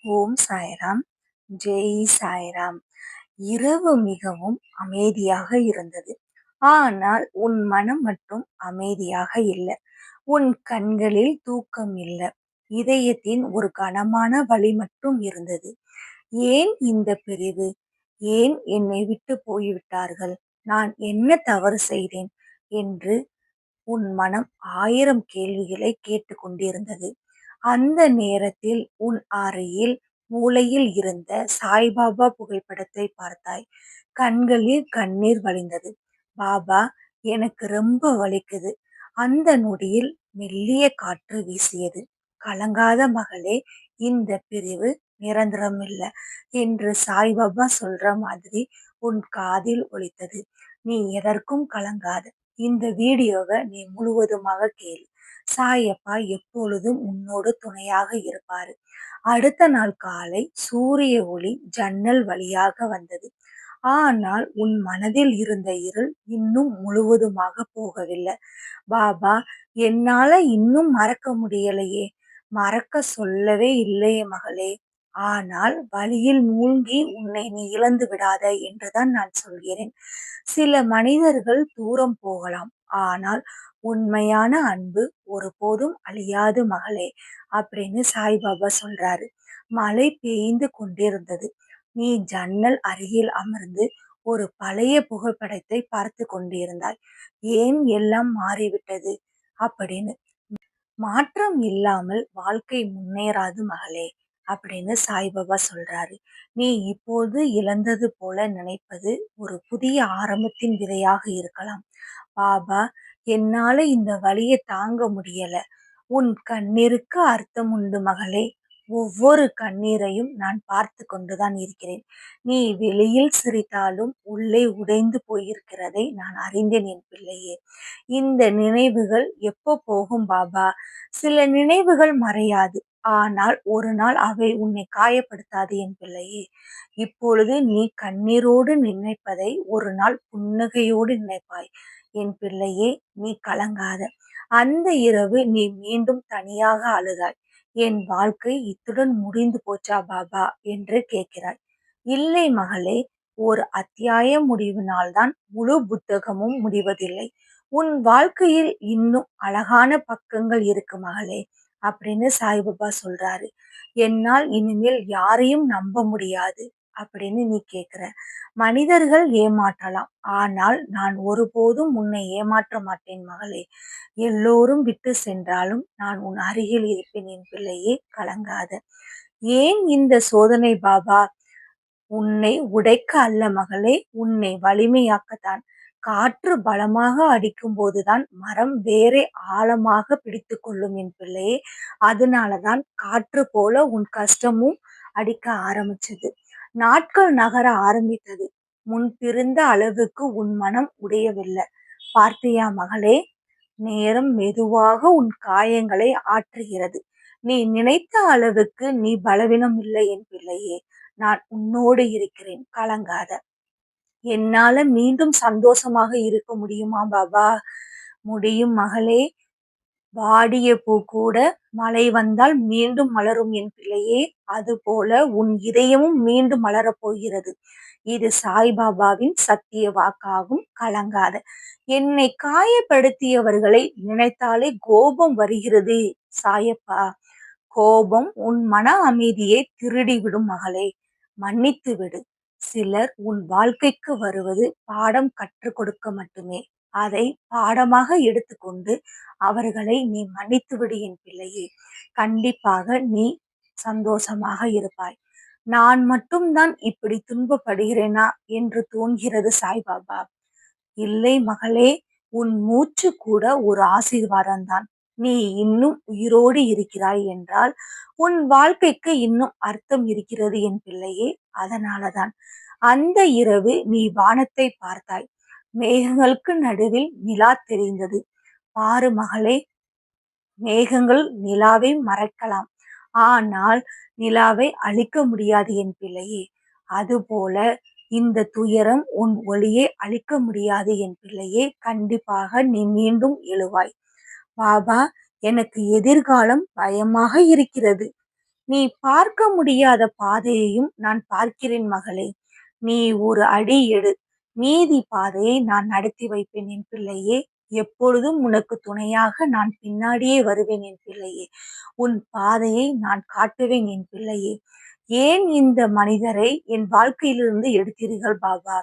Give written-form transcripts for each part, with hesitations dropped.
ஓம் சாய்ராம். ஜெய் சாய்ராம். இரவு மிகவும் அமைதியாக இருந்தது. ஆனால் உன் மனம் மட்டும் அமைதியாக இல்ல. உன் கண்களில் தூக்கம் இல்ல. இதயத்தின் ஒரு கனமான வலி மட்டும் இருந்தது. ஏன் இந்த பிரிவு? ஏன் என்னை விட்டு போய்விட்டார்கள்? நான் என்ன தவறு செய்தேன் என்று உன் மனம் 1000 கேள்விகளை கேட்டுக்கொண்டிருந்தது. அந்த நேரத்தில் உன் அறையில் மூலையில் இருந்த சாய்பாபா புகைப்படத்தை பார்த்தாய். கண்களில் கண்ணீர் வழிந்தது. பாபா, எனக்கு ரொம்ப வலிக்குது. அந்த நொடியில் மெல்லிய காற்று வீசியது. கலங்காத மகளே, இந்த பிரிவு நிரந்தரமில்ல என்று சாய்பாபா சொல்ற மாதிரி உன் காதில் ஒலித்தது. நீ எதற்கும் கலங்காத. இந்த வீடியோவை நீ முழுவதுமாக கேளு. சாயப்பா எப்பொழுதும் உன்னோடு துணையாக இருப்பாரு. அடுத்த நாள் காலை சூரிய ஒளி ஜன்னல் வழியாக வந்தது. ஆனால் உன் மனதில் இருந்த இருள் இன்னும் முழுவதுமாக போகவில்லை. பாபா, என்னால இன்னும் மறக்க முடியலையே. மறக்க சொல்லவே இல்லையே மகளே. ஆனால் வழியில் மூழ்கி உன்னை நீ இழந்து விடாத என்றுதான் நான் சொல்கிறேன். சில மனிதர்கள் தூரம் போகலாம், ஆனால் உண்மையான அன்பு ஒருபோதும் அழியாது மகளே அப்படின்னு சாய்பாபா சொல்றாரு. மழை பெய்து கொண்டிருந்தது. நீ ஜன்னல் அருகில் அமர்ந்து ஒரு பழைய புகைப்படத்தை பார்த்து கொண்டிருந்தாய். ஏன் எல்லாம் மாறிவிட்டது அப்படின்னு. மாற்றம் இல்லாமல் வாழ்க்கை முன்னேறாது மகளே அப்படின்னு சாய்பாபா சொல்றாரு. நீ இப்போது இழந்தது போல நினைப்பது ஒரு புதிய ஆரம்பத்தின் விதையாக இருக்கலாம். பாபா, என்னால இந்த வலியை தாங்க முடியல. உன் கண்ணீருக்கு அர்த்தம் உண்டு மகளே. ஒவ்வொரு கண்ணீரையும் நான் பார்த்து கொண்டுதான் இருக்கிறேன். நீ வெளியில் சிரித்தாலும் உள்ளே உடைந்து போயிருக்கிறதை நான் அறிந்தேன் என் பிள்ளையே. இந்த நினைவுகள் எப்போ போகும் பாபா? சில நினைவுகள் மறையாது. ஆனால் ஒரு நாள் அவை உன்னை காயப்படுத்தாது என் பிள்ளையே. இப்பொழுது நீ கண்ணீரோடு நினைப்பதை ஒரு நாள் புன்னகையோடு நினைப்பாய். என் பிள்ளையே, நீ கலங்காத. அந்த இரவு நீ மீண்டும் தனியாக அழுதாய். என் வாழ்க்கை இத்துடன் முடிந்து போச்சா பாபா என்று கேட்கிறாய். இல்லை மகளே, ஒரு அத்தியாயம் முடிவினால்தான் முழு புத்தகமும் முடிவதில்லை. உன் வாழ்க்கையில் இன்னும் அழகான பக்கங்கள் இருக்கு மகளே அப்படின்னு சாய்பாபா சொல்றாரு. என்னால் இனிமேல் யாரையும் நம்ப முடியாது அப்படின்னு நீ கேக்குற. மனிதர்கள் ஏமாற்றலாம், ஆனால் நான் ஒருபோதும் உன்னை ஏமாற்ற மாட்டேன் மகளே. எல்லோரும் விட்டு சென்றாலும் நான் உன் அருகில் இருப்பேன் என் பிள்ளையே, கலங்காத. ஏன் இந்த சோதனை பாபா? உன்னை உடைக்க அல்ல மகளே, உன்னை வலிமையாக்கத்தான். காற்று பலமாக அடிக்கும் போதுதான் மரம் வேரை ஆழமாக பிடித்து கொள்ளும் என் பிள்ளையே. அதனாலதான் காற்று போல உன் கஷ்டமும் அடிக்க ஆரம்பிச்சது. நாட்கள் நகர ஆரம்பித்தது. முன்பிருந்த அளவுக்கு உன் மனம் உடையவில்லை. பார்த்தியா மகளே, நேரம் மெதுவாக உன் காயங்களை ஆற்றுகிறது. நீ நினைத்த அளவுக்கு நீ பலவீனம் இல்லை என் பிள்ளையே. நான் உன்னோடு இருக்கிறேன், கலங்காத. என்னால மீண்டும் சந்தோஷமாக இருக்க முடியுமா பாபா? முடியும் மகளே. வாடிய பூ கூட மழை வந்தால் மீண்டும் மலரும் என் பிள்ளையே. அதுபோல உன் இதயமும் மீண்டும் மலரப் போகிறது. இது சாய்பாபாவின் சத்திய வாக்காகும், கலங்காத. என்னை காயப்படுத்தியவர்களை நினைத்தாலே கோபம் வருகிறது சாயப்பா. கோபம் உன் மன அமைதியை திருடிவிடும் மகளே. மன்னித்து விடு. சிலர் உன் வாழ்க்கைக்கு வருவது பாடம் கற்றுக் கொடுக்க மட்டுமே. அதை பாடமாக எடுத்துக்கொண்டு அவர்களை நீ மன்னித்து விடு என் பிள்ளையே. கண்டிப்பாக நீ சந்தோஷமாக இருப்பாய். நான் மட்டும்தான் இப்படி துன்பப்படுகிறேனா என்று தோன்கிறது சாய்பாபா. இல்லை மகளே, உன் மூச்சு கூட ஒரு ஆசீர்வாதம் தான். நீ இன்னும் உயிரோடு இருக்கிறாய் என்றால் உன் வாழ்க்கைக்கு இன்னும் அர்த்தம் இருக்கிறது என் பிள்ளையே. அதனாலதான் அந்த இரவு நீ வானத்தை பார்த்தாய். மேகங்களுக்கு நடுவில் நிலா தெரிந்தது. பாரு மகளே, மேகங்கள் நிலாவை மறைக்கலாம், ஆனால் நிலாவை அழிக்க முடியாது என் பிள்ளையே. அதுபோல இந்த துயரம் உன் ஒளியை அழிக்க முடியாது என் பிள்ளையே. கண்டிப்பாக நீ மீண்டும் எழுவாய். பாபா, எனக்கு எதிர்காலம் பயமாக இருக்கிறது. நீ பார்க்க முடியாத பாதையையும் நான் பார்க்கிறேன் மகளே. நீ ஒரு அடி எடு. மீதி பாதையை நான் நடத்தி வைப்பேன் என் பிள்ளையே. எப்பொழுதும் உனக்கு துணையாக நான் பின்னாடியே வருவேன் என் பிள்ளையே. உன் பாதையை நான் காட்டுவேன் என் பிள்ளையே. ஏன் இந்த மனிதரை என் வாழ்க்கையிலிருந்து எடுத்தீர்கள் பாபா?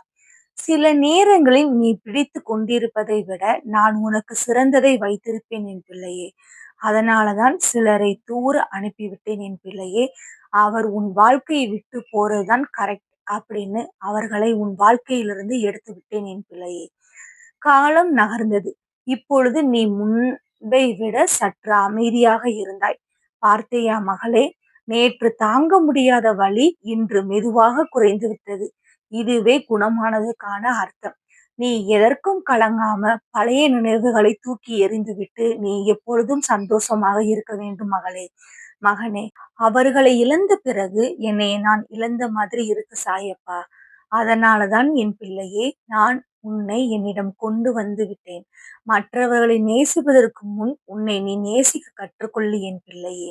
சில நேரங்களில் நீ பிடித்து கொண்டிருப்பதை விட நான் உனக்கு சிறந்ததை வைத்திருப்பேன் என் பிள்ளையே. அதனாலதான் சிலரை தூர அனுப்பிவிட்டேன் என் பிள்ளையே. அவர் உன் வாழ்க்கையை விட்டு போறதுதான் கரெக்ட் அப்படின்னு அவர்களை உன் வாழ்க்கையிலிருந்து எடுத்து விட்டேன் என் பிள்ளையே. காலம் நகர்ந்தது. இப்பொழுது நீ முன்பை விட சற்று அமைதியாக இருந்தாய். பார்த்தையா மகளே, நேற்று தாங்க முடியாத வலி இன்று மெதுவாக குறைந்து விட்டது. இதுவே குணமானதுக்கான அர்த்தம். நீ எதற்கும் கலங்காம பழைய நினைவுகளை தூக்கி எறிந்துவிட்டு நீ எப்பொழுதும் சந்தோஷமாக இருக்க வேண்டும் மகளே. மகனே, அவர்களை இழந்த பிறகு என்னை நான் இழந்த மாதிரி இருக்கு சாயப்பா. அதனாலதான் என் பிள்ளையே, நான் உன்னை என்னிடம் கொண்டு வந்து விட்டேன். மற்றவர்களை நேசிப்பதற்கு முன் உன்னை நீ நேசிக்க கற்றுக்கொள்ளு என் பிள்ளையே.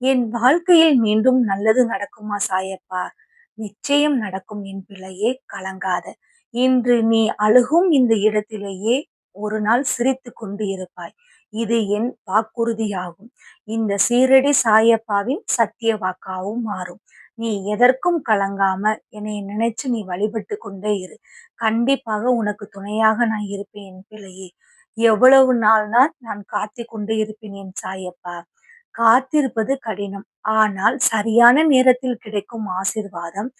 என் வாழ்க்கையில் மீண்டும் நல்லது நடக்குமா சாயப்பா? நிச்சயம் நடக்கும் என் பிள்ளையே, கலங்காத. இன்று நீ அழுகும் இந்த இடத்திலேயே ஒரு நாள் சிரித்து கொண்டு இருப்பாய். இது என் வாக்குறுதியாகும். இந்த சீரடி சாயப்பாவின் சத்திய வாக்காவும் மாறும். நீ எதற்கும் கலங்காம என்னை நினைச்சு நீ வழிபட்டு கொண்டே இரு. கண்டிப்பாக உனக்கு துணையாக நான் இருப்பேன் என் பிள்ளையே. எவ்வளவு நாள் நான் காத்து கொண்டே இருப்பேன் என் சாயப்பா. காத்திருப்பது கடினம். ஆனால் சரியான நேரத்தில் கிடைக்கும் ஆசிர்வாதம்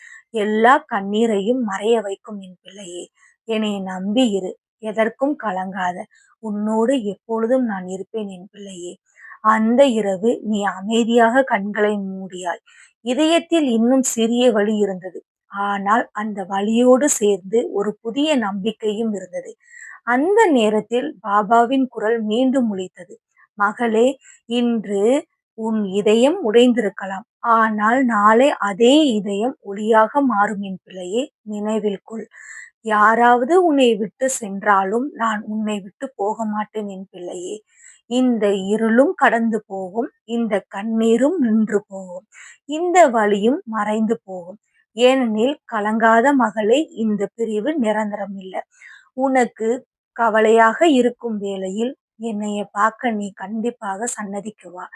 எல்லா கண்ணீரையும் மறைய வைக்கும் என் பிள்ளையே. என்னை நம்பி இரு. எதற்கும் கலங்காத. உன்னோடு எப்பொழுதும் நான் இருப்பேன் என் பிள்ளையே. அந்த இரவு நீ அமைதியாக கண்களை மூடியாய். இதயத்தில் இன்னும் சிறிய வலி இருந்தது. ஆனால் அந்த வலியோடு சேர்ந்து ஒரு புதிய நம்பிக்கையும் இருந்தது. அந்த நேரத்தில் பாபாவின் குரல் மீண்டும் ஒலித்தது. மகளே, இன்று உன் இதயம் உடைந்திருக்கலாம். ஆனால் நாளை அதே இதயம் ஒளியாக மாறும் என் பிள்ளையே. நினைவில் கொள். யாராவது உன்னை விட்டு சென்றாலும் நான் உன்னை விட்டு போக மாட்டேன் என் பிள்ளையே. இந்த இருளும் கடந்து போகும். இந்த கண்ணீரும் நின்று போகும். இந்த வலியும் மறைந்து போகும். ஏனெனில் கலங்காத மகளே, இந்த பிரிவு நிரந்தரம் இல்லை. உனக்கு கவலையாக இருக்கும் வேளையில் என்னைய பார்க்க நீ கண்டிப்பாக சன்னதிக்கு வா.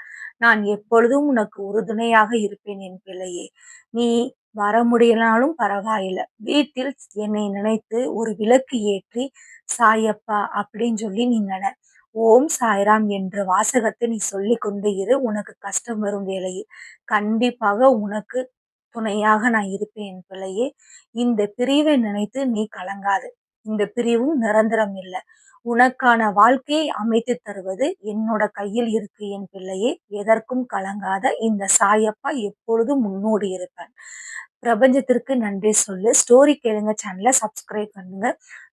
நான் எப்பொழுதும் உனக்கு உறுதுணையாக இருப்பேன் என் பிள்ளையே. நீ வர முடியலனாலும் பரவாயில்லை. வீட்டில் என்னை நினைத்து ஒரு விளக்கு ஏற்றி சாயப்பா அப்படின்னு சொல்லி நீ நட. ஓம் சாய்ராம் என்ற வாசகத்தை நீ சொல்லி கொண்டு இரு. உனக்கு கஷ்டம் வரும் வேளையில் கண்டிப்பாக உனக்கு துணையாக நான் இருப்பேன் என் பிள்ளையே. இந்த பிரிவை நினைத்து நீ கலங்காது. இந்த பிரிவும் நிரந்தரம் இல்லை. உனக்கான வாழ்க்கையை அமைத்து தருவது என்னோட கையில் இருக்கு என் பிள்ளையே. எதற்கும் கலங்காத. இந்த சாயப்பா எப்பொழுதும் முன்னோடி இருப்பேன். பிரபஞ்சத்திற்கு நன்றி சொல்லு. ஸ்டோரி கேளுங்க சேனலை சப்ஸ்கிரைப் பண்ணுங்க.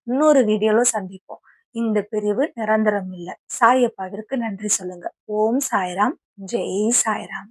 இன்னொரு வீடியோல சந்திப்போம். இந்த பிரிவு நிரந்தரம் இல்லை. சாயப்பாவிற்கு நன்றி சொல்லுங்க. ஓம் சாய்ராம். ஜெய் சாய்ராம்.